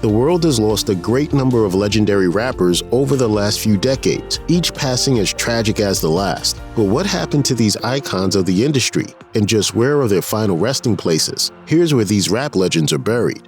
The world has lost a great number of legendary rappers over the last few decades, each passing as tragic as the last. But what happened to these icons of the industry, and just where are their final resting places? Here's where these rap legends are buried.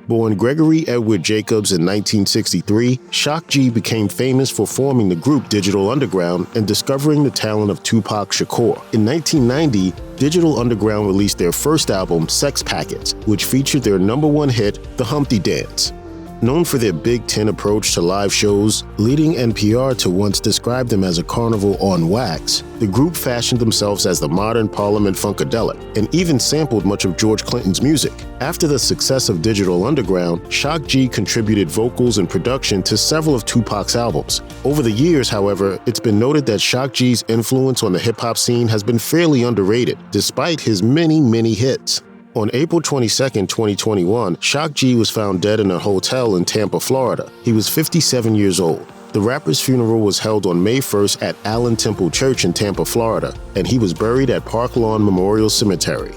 Born Gregory Edward Jacobs in 1963, Shock G became famous for forming the group Digital Underground and discovering the talent of Tupac Shakur. In 1990, Digital Underground released their first album, Sex Packets, which featured their #1 hit, The Humpty Dance. Known for their Big Ten approach to live shows, leading NPR to once describe them as a carnival on wax, the group fashioned themselves as the modern Parliament Funkadelic, and even sampled much of George Clinton's music. After the success of Digital Underground, Shock G contributed vocals and production to several of Tupac's albums. Over the years, however, it's been noted that Shock G's influence on the hip-hop scene has been fairly underrated, despite his many hits. On April 22, 2021, Shock G was found dead in a hotel in Tampa, Florida. He was 57 years old. The rapper's funeral was held on May 1st at Allen Temple Church in Tampa, Florida, and he was buried at Park Lawn Memorial Cemetery.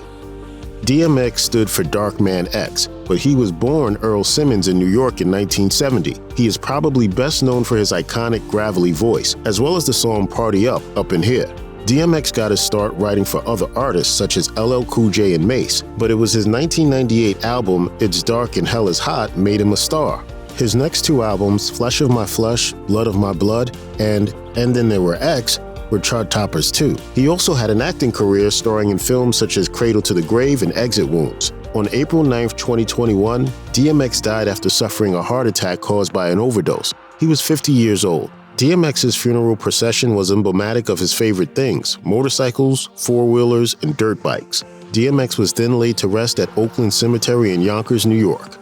DMX stood for Dark Man X, but he was born Earl Simmons in New York in 1970. He is probably best known for his iconic gravelly voice, as well as the song Party Up, Up in Here. DMX got his start writing for other artists such as LL Cool J and Mace, but it was his 1998 album, It's Dark and Hell is Hot, made him a star. His next two albums, Flesh of My Flesh, Blood of My Blood, and Then There Were X, were chart toppers too. He also had an acting career starring in films such as Cradle to the Grave and Exit Wounds. On April 9, 2021, DMX died after suffering a heart attack caused by an overdose. He was 50 years old. DMX's funeral procession was emblematic of his favorite things: motorcycles, four-wheelers, and dirt bikes. DMX was then laid to rest at Oakland Cemetery in Yonkers, New York.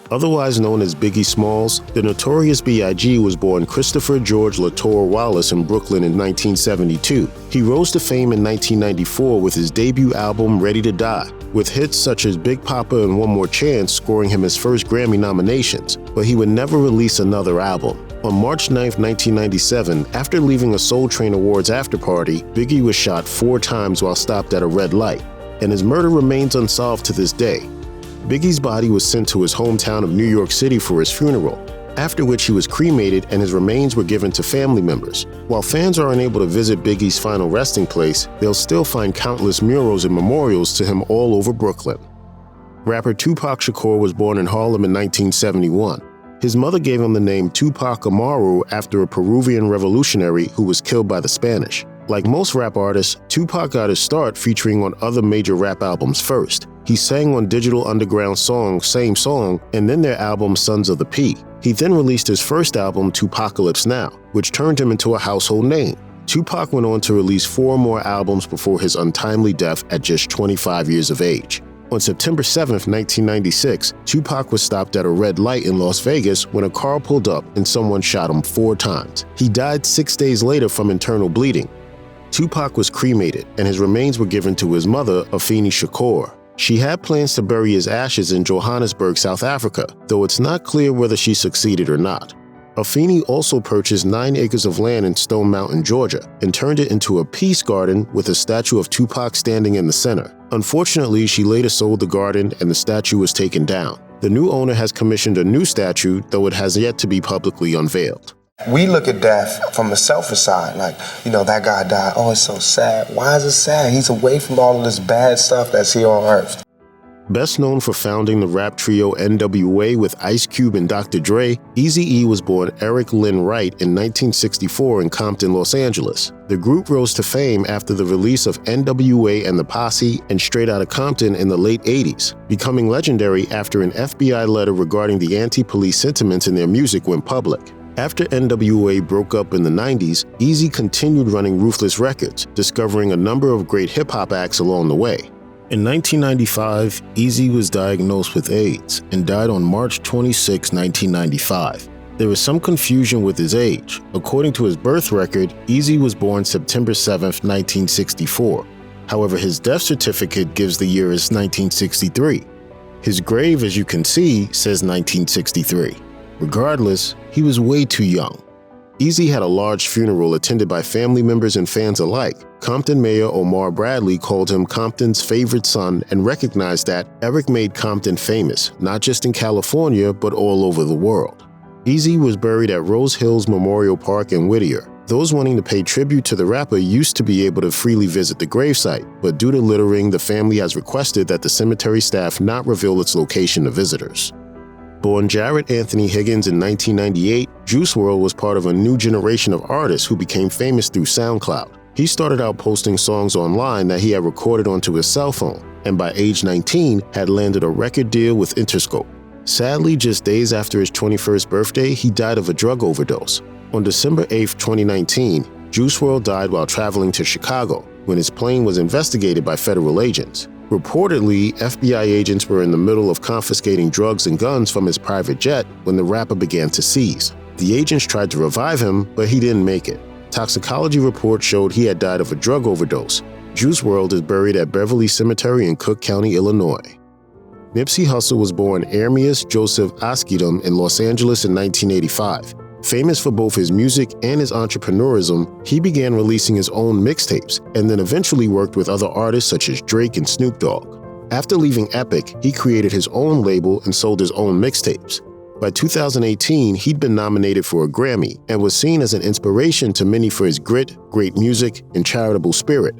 Otherwise known as Biggie Smalls, the Notorious B.I.G. was born Christopher George Latour Wallace in Brooklyn in 1972. He rose to fame in 1994 with his debut album Ready to Die, with hits such as Big Papa and One More Chance scoring him his first Grammy nominations, but he would never release another album. On March 9, 1997, after leaving a Soul Train Awards afterparty, Biggie was shot 4 times while stopped at a red light, and his murder remains unsolved to this day. Biggie's body was sent to his hometown of New York City for his funeral, after which he was cremated and his remains were given to family members. While fans are unable to visit Biggie's final resting place, they'll still find countless murals and memorials to him all over Brooklyn. Rapper Tupac Shakur was born in Harlem in 1971. His mother gave him the name Tupac Amaru after a Peruvian revolutionary who was killed by the Spanish. Like most rap artists, Tupac got his start featuring on other major rap albums first. He sang on Digital Underground's song Same Song and then their album Sons of the P. He then released his first album Tupacalypse Now, which turned him into a household name. Tupac went on to release 4 more albums before his untimely death at just 25 years of age. On September 7, 1996, Tupac was stopped at a red light in Las Vegas when a car pulled up and someone shot him 4 times. He died 6 days later from internal bleeding. Tupac was cremated, and his remains were given to his mother, Afeni Shakur. She had plans to bury his ashes in Johannesburg, South Africa, though it's not clear whether she succeeded or not. Afeni also purchased 9 acres of land in Stone Mountain, Georgia, and turned it into a peace garden with a statue of Tupac standing in the center. Unfortunately, she later sold the garden and the statue was taken down. The new owner has commissioned a new statue, though it has yet to be publicly unveiled. We look at death from the selfish side, like, that guy died, oh, it's so sad. Why is it sad? He's away from all of this bad stuff that's here on earth. Best known for founding the rap trio NWA with Ice Cube and Dr. Dre, Eazy-E was born Eric Lynn Wright in 1964 in Compton, Los Angeles. The group rose to fame after the release of NWA and the Posse and Straight Outta Compton in the late 80s, becoming legendary after an FBI letter regarding the anti-police sentiments in their music went public. After NWA broke up in the 90s, Eazy continued running Ruthless Records, discovering a number of great hip-hop acts along the way. In 1995, Eazy was diagnosed with AIDS and died on March 26, 1995. There was some confusion with his age. According to his birth record, Eazy was born September 7, 1964. However, his death certificate gives the year as 1963. His grave, as you can see, says 1963. Regardless, he was way too young. Eazy had a large funeral attended by family members and fans alike. Compton Mayor Omar Bradley called him Compton's favorite son and recognized that Eric made Compton famous, not just in California, but all over the world. Eazy was buried at Rose Hills Memorial Park in Whittier. Those wanting to pay tribute to the rapper used to be able to freely visit the gravesite, but due to littering, the family has requested that the cemetery staff not reveal its location to visitors. Born Jarrett Anthony Higgins in 1998, Juice WRLD was part of a new generation of artists who became famous through SoundCloud. He started out posting songs online that he had recorded onto his cell phone, and by age 19 had landed a record deal with Interscope. Sadly, just days after his 21st birthday, he died of a drug overdose. On December 8, 2019, Juice WRLD died while traveling to Chicago when his plane was investigated by federal agents. Reportedly, FBI agents were in the middle of confiscating drugs and guns from his private jet when the rapper began to seize. The agents tried to revive him, but he didn't make it. Toxicology reports showed he had died of a drug overdose. Juice WRLD is buried at Beverly Cemetery in Cook County, Illinois. Nipsey Hussle was born Ermias Joseph Askidum in Los Angeles in 1985. Famous for both his music and his entrepreneurism, he began releasing his own mixtapes and then eventually worked with other artists such as Drake and Snoop Dogg. After leaving Epic, he created his own label and sold his own mixtapes. By 2018, he'd been nominated for a Grammy and was seen as an inspiration to many for his grit, great music, and charitable spirit.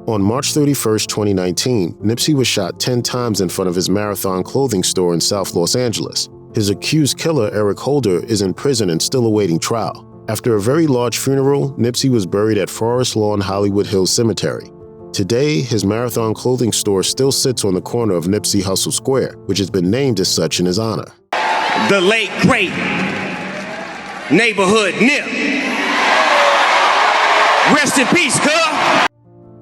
On March 31, 2019, Nipsey was shot 10 times in front of his Marathon clothing store in South Los Angeles. His accused killer, Eric Holder, is in prison and still awaiting trial. After a very large funeral, Nipsey was buried at Forest Lawn Hollywood Hills Cemetery. Today, his Marathon clothing store still sits on the corner of Nipsey Hussle Square, which has been named as such in his honor. The late, great neighborhood Nip. Rest in peace, cuz.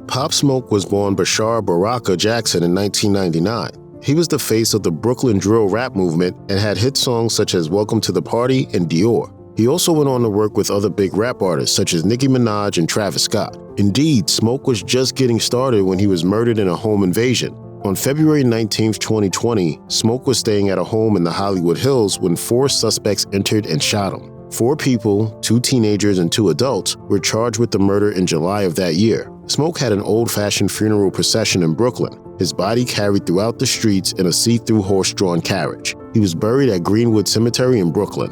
Pop Smoke was born Bashar Baraka Jackson in 1999. He was the face of the Brooklyn drill rap movement and had hit songs such as Welcome to the Party and Dior. He also went on to work with other big rap artists such as Nicki Minaj and Travis Scott. Indeed, Smoke was just getting started when he was murdered in a home invasion. On February 19, 2020, Smoke was staying at a home in the Hollywood Hills when 4 suspects entered and shot him. 4 people, 2 teenagers and 2 adults, were charged with the murder in July of that year. Smoke had an old-fashioned funeral procession in Brooklyn, his body carried throughout the streets in a see-through horse-drawn carriage. He was buried at Greenwood Cemetery in Brooklyn.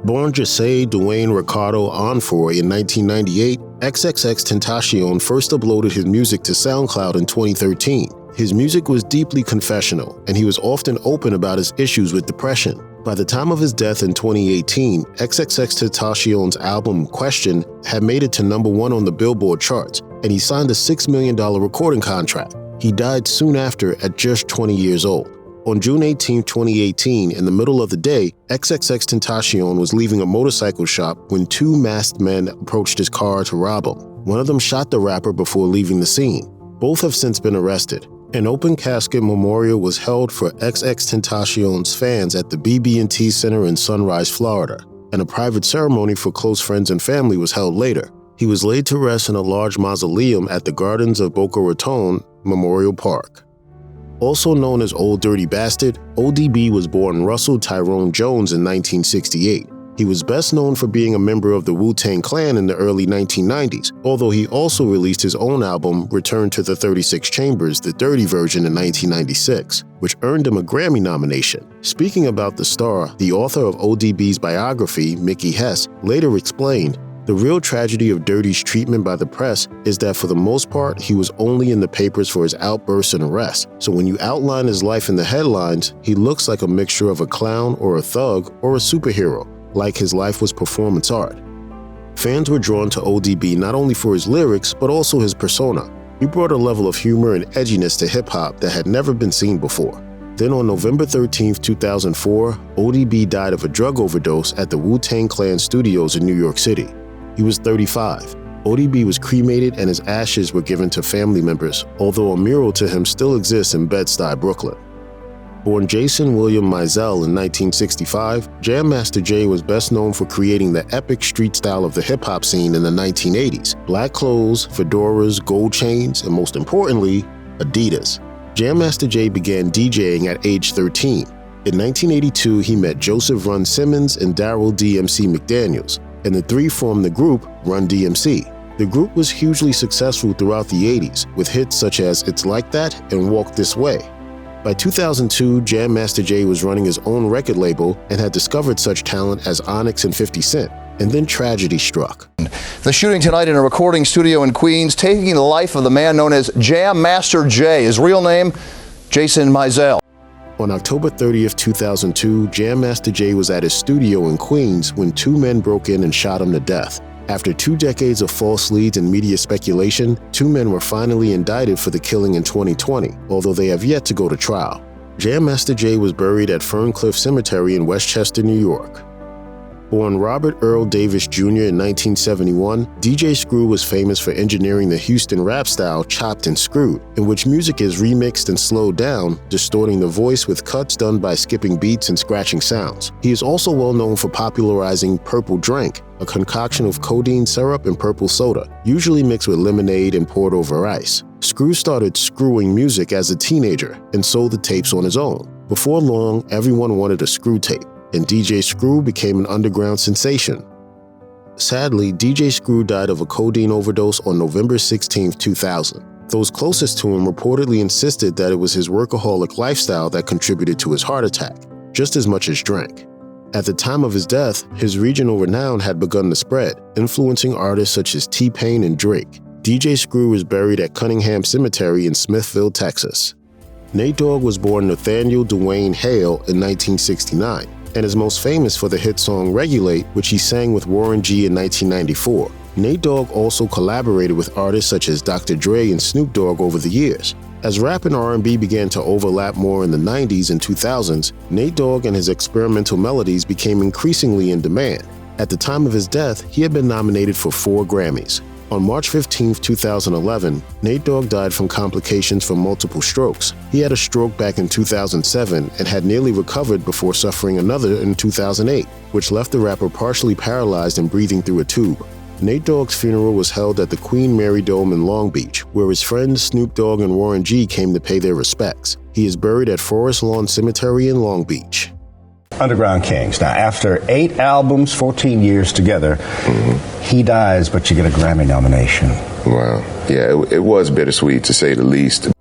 Born Jesse Dwayne Ricardo Onfroy in 1998, XXXTentacion first uploaded his music to SoundCloud in 2013. His music was deeply confessional, and he was often open about his issues with depression. By the time of his death in 2018, XXXTentacion's album Question had made it to #1 on the Billboard charts, and he signed a $6 million recording contract. He died soon after at just 20 years old. On June 18, 2018, in the middle of the day, XXXTentacion was leaving a motorcycle shop when 2 masked men approached his car to rob him. One of them shot the rapper before leaving the scene. Both have since been arrested. An open casket memorial was held for XXXTentacion's fans at the BB&T Center in Sunrise, Florida, and a private ceremony for close friends and family was held later. He was laid to rest in a large mausoleum at the Gardens of Boca Raton Memorial Park. Also known as Old Dirty Bastard, ODB was born Russell Tyrone Jones in 1968. He was best known for being a member of the Wu-Tang Clan in the early 1990s, although he also released his own album, Return to the 36 Chambers, the Dirty Version in 1996, which earned him a Grammy nomination. Speaking about the star, the author of ODB's biography, Mickey Hess, later explained, "The real tragedy of Dirty's treatment by the press is that for the most part, he was only in the papers for his outbursts and arrests. So when you outline his life in the headlines, he looks like a mixture of a clown or a thug or a superhero, like his life was performance art." Fans were drawn to ODB not only for his lyrics, but also his persona. He brought a level of humor and edginess to hip-hop that had never been seen before. Then on November 13, 2004, ODB died of a drug overdose at the Wu-Tang Clan studios in New York City. He was 35. ODB was cremated and his ashes were given to family members, although a mural to him still exists in Bed-Stuy, Brooklyn. Born Jason William Mizell in 1965, Jam Master Jay was best known for creating the epic street style of the hip-hop scene in the 1980s. Black clothes, fedoras, gold chains, and most importantly, Adidas. Jam Master Jay began DJing at age 13. In 1982, he met Joseph Run Simmons and Daryl DMC McDaniels, and the three formed the group Run DMC. The group was hugely successful throughout the 80s, with hits such as It's Like That and Walk This Way. By 2002, Jam Master Jay was running his own record label and had discovered such talent as Onyx and 50 Cent. And then tragedy struck. The shooting tonight in a recording studio in Queens, taking the life of the man known as Jam Master Jay. His real name, Jason Mizell. On October 30th, 2002, Jam Master Jay was at his studio in Queens when two men broke in and shot him to death. After 2 decades of false leads and media speculation, 2 men were finally indicted for the killing in 2020, although they have yet to go to trial. Jam Master Jay was buried at Ferncliff Cemetery in Westchester, New York. Born Robert Earl Davis Jr. in 1971, DJ Screw was famous for engineering the Houston rap style Chopped and Screwed, in which music is remixed and slowed down, distorting the voice with cuts done by skipping beats and scratching sounds. He is also well known for popularizing Purple Drink, a concoction of codeine syrup and purple soda, usually mixed with lemonade and poured over ice. Screw started screwing music as a teenager and sold the tapes on his own. Before long, everyone wanted a Screw tape, and DJ Screw became an underground sensation. Sadly, DJ Screw died of a codeine overdose on November 16, 2000. Those closest to him reportedly insisted that it was his workaholic lifestyle that contributed to his heart attack, just as much as drink. At the time of his death, his regional renown had begun to spread, influencing artists such as T-Pain and Drake. DJ Screw is buried at Cunningham Cemetery in Smithville, Texas. Nate Dogg was born Nathaniel Dwayne Hale in 1969, and is most famous for the hit song Regulate, which he sang with Warren G in 1994. Nate Dogg also collaborated with artists such as Dr. Dre and Snoop Dogg over the years. As rap and R&B began to overlap more in the 90s and 2000s, Nate Dogg and his experimental melodies became increasingly in demand. At the time of his death, he had been nominated for 4 Grammys. On March 15, 2011, Nate Dogg died from complications from multiple strokes. He had a stroke back in 2007 and had nearly recovered before suffering another in 2008, which left the rapper partially paralyzed and breathing through a tube. Nate Dogg's funeral was held at the Queen Mary Dome in Long Beach, where his friends Snoop Dogg and Warren G came to pay their respects. He is buried at Forest Lawn Cemetery in Long Beach. Underground Kings. Now, after 8 albums, 14 years together, he dies, but you get a Grammy nomination. Wow. Yeah, it was bittersweet, to say the least.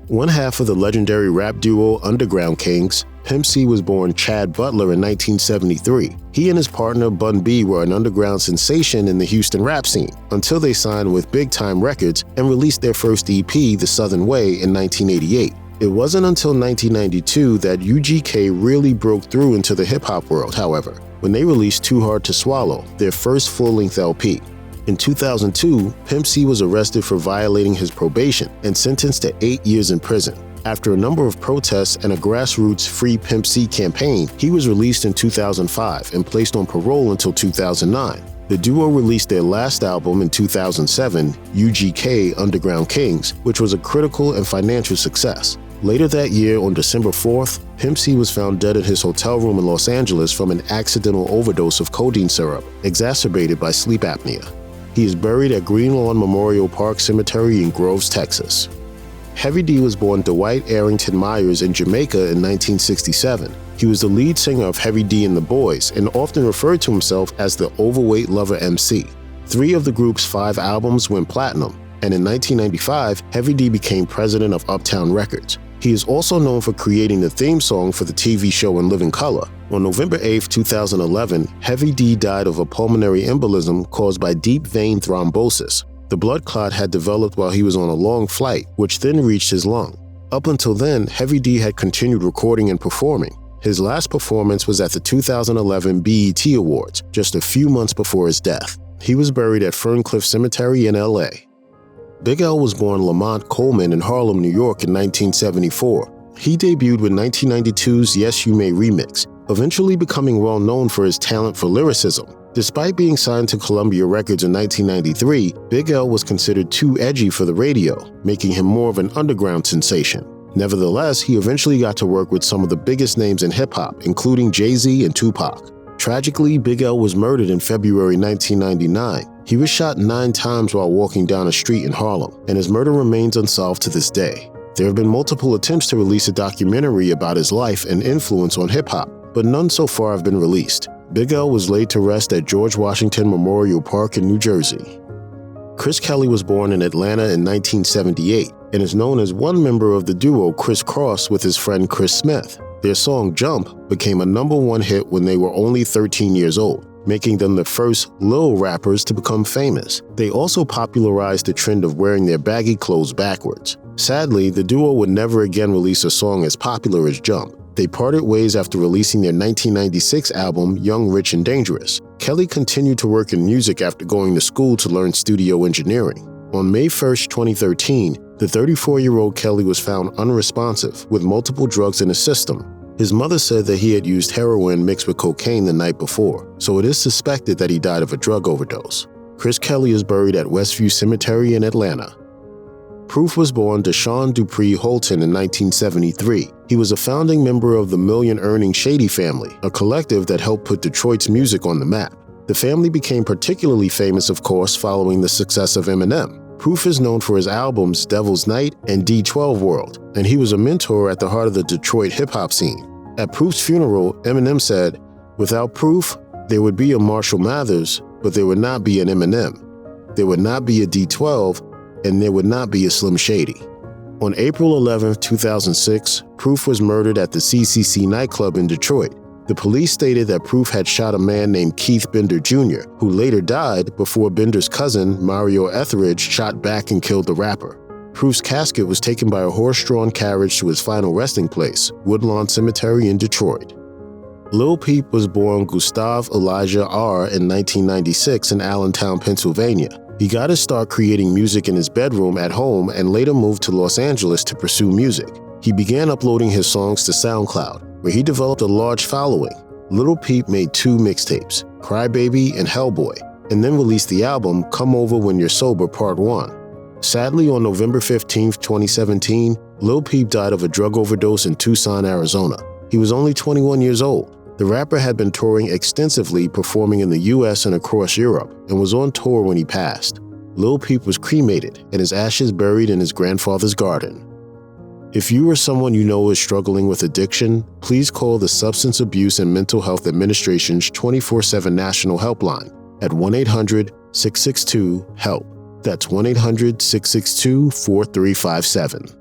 One half of the legendary rap duo Underground Kings, Pimp C was born Chad Butler in 1973. He and his partner Bun B were an underground sensation in the Houston rap scene, until they signed with Big Time Records and released their first EP, The Southern Way, in 1988. It wasn't until 1992 that UGK really broke through into the hip-hop world, however, when they released Too Hard to Swallow, their first full-length LP. In 2002, Pimp C was arrested for violating his probation and sentenced to 8 years in prison. After a number of protests and a grassroots Free Pimp C campaign, he was released in 2005 and placed on parole until 2009. The duo released their last album in 2007, UGK Underground Kings, which was a critical and financial success. Later that year, on December 4th, Pimp C was found dead in his hotel room in Los Angeles from an accidental overdose of codeine syrup, exacerbated by sleep apnea. He is buried at Green Lawn Memorial Park Cemetery in Groves, Texas. Heavy D was born Dwight Arrington Myers in Jamaica in 1967. He was the lead singer of Heavy D and the Boys and often referred to himself as the Overweight Lover MC. 3 of the group's 5 albums went platinum, and in 1995, Heavy D became president of Uptown Records. He is also known for creating the theme song for the TV show In Living Color. On November 8, 2011, Heavy D died of a pulmonary embolism caused by deep vein thrombosis. The blood clot had developed while he was on a long flight, which then reached his lung. Up until then, Heavy D had continued recording and performing. His last performance was at the 2011 BET Awards, just a few months before his death. He was buried at Ferncliff Cemetery in LA. Big L was born Lamont Coleman in Harlem, New York in 1974. He debuted with 1992's Yes You May remix, eventually becoming well known for his talent for lyricism. Despite being signed to Columbia Records in 1993, Big L was considered too edgy for the radio, making him more of an underground sensation. Nevertheless, he eventually got to work with some of the biggest names in hip-hop, including Jay-Z and Tupac. Tragically, Big L was murdered in February 1999. He was shot 9 times while walking down a street in Harlem, and his murder remains unsolved to this day. There have been multiple attempts to release a documentary about his life and influence on hip-hop, but none so far have been released. Big L was laid to rest at George Washington Memorial Park in New Jersey. Chris Kelly was born in Atlanta in 1978 and is known as one member of the duo Criss Cross with his friend Chris Smith. Their song Jump became a #1 hit when they were only 13 years old, making them the first Lil rappers to become famous. They also popularized the trend of wearing their baggy clothes backwards. Sadly, the duo would never again release a song as popular as Jump. They parted ways after releasing their 1996 album Young, Rich, and Dangerous. Kelly continued to work in music after going to school to learn studio engineering. On May 1st, 2013, the 34-year-old Kelly was found unresponsive with multiple drugs in his system. His mother said that he had used heroin mixed with cocaine the night before, so it is suspected that he died of a drug overdose. Chris Kelly is buried at Westview Cemetery in Atlanta. Proof was born Deshaun Dupree Holton in 1973. He was a founding member of the million-earning Shady family, a collective that helped put Detroit's music on the map. The family became particularly famous, of course, following the success of Eminem. Proof is known for his albums Devil's Night and D12 Wrld, and he was a mentor at the heart of the Detroit hip-hop scene. At Proof's funeral, Eminem said, "Without Proof, there would be a Marshall Mathers, but there would not be an Eminem. There would not be a D12, and there would not be a Slim Shady." On April 11, 2006, Proof was murdered at the CCC nightclub in Detroit. The police stated that Proof had shot a man named Keith Bender Jr., who later died before Bender's cousin, Mario Etheridge, shot back and killed the rapper. Proof's casket was taken by a horse-drawn carriage to his final resting place, Woodlawn Cemetery in Detroit. Lil Peep was born Gustav Elijah R. in 1996 in Allentown, Pennsylvania. He got his start creating music in his bedroom at home and later moved to Los Angeles to pursue music. He began uploading his songs to SoundCloud, where he developed a large following. Lil Peep made 2 mixtapes, Crybaby and Hellboy, and then released the album Come Over When You're Sober Part 1. Sadly, on November 15, 2017, Lil Peep died of a drug overdose in Tucson, Arizona. He was only 21 years old. The rapper had been touring extensively, performing in the US and across Europe, and was on tour when he passed. Lil Peep was cremated and his ashes buried in his grandfather's garden. If you or someone you know is struggling with addiction, please call the Substance Abuse and Mental Health Administration's 24/7 national helpline at 1-800-662-HELP. That's 1-800-662-4357.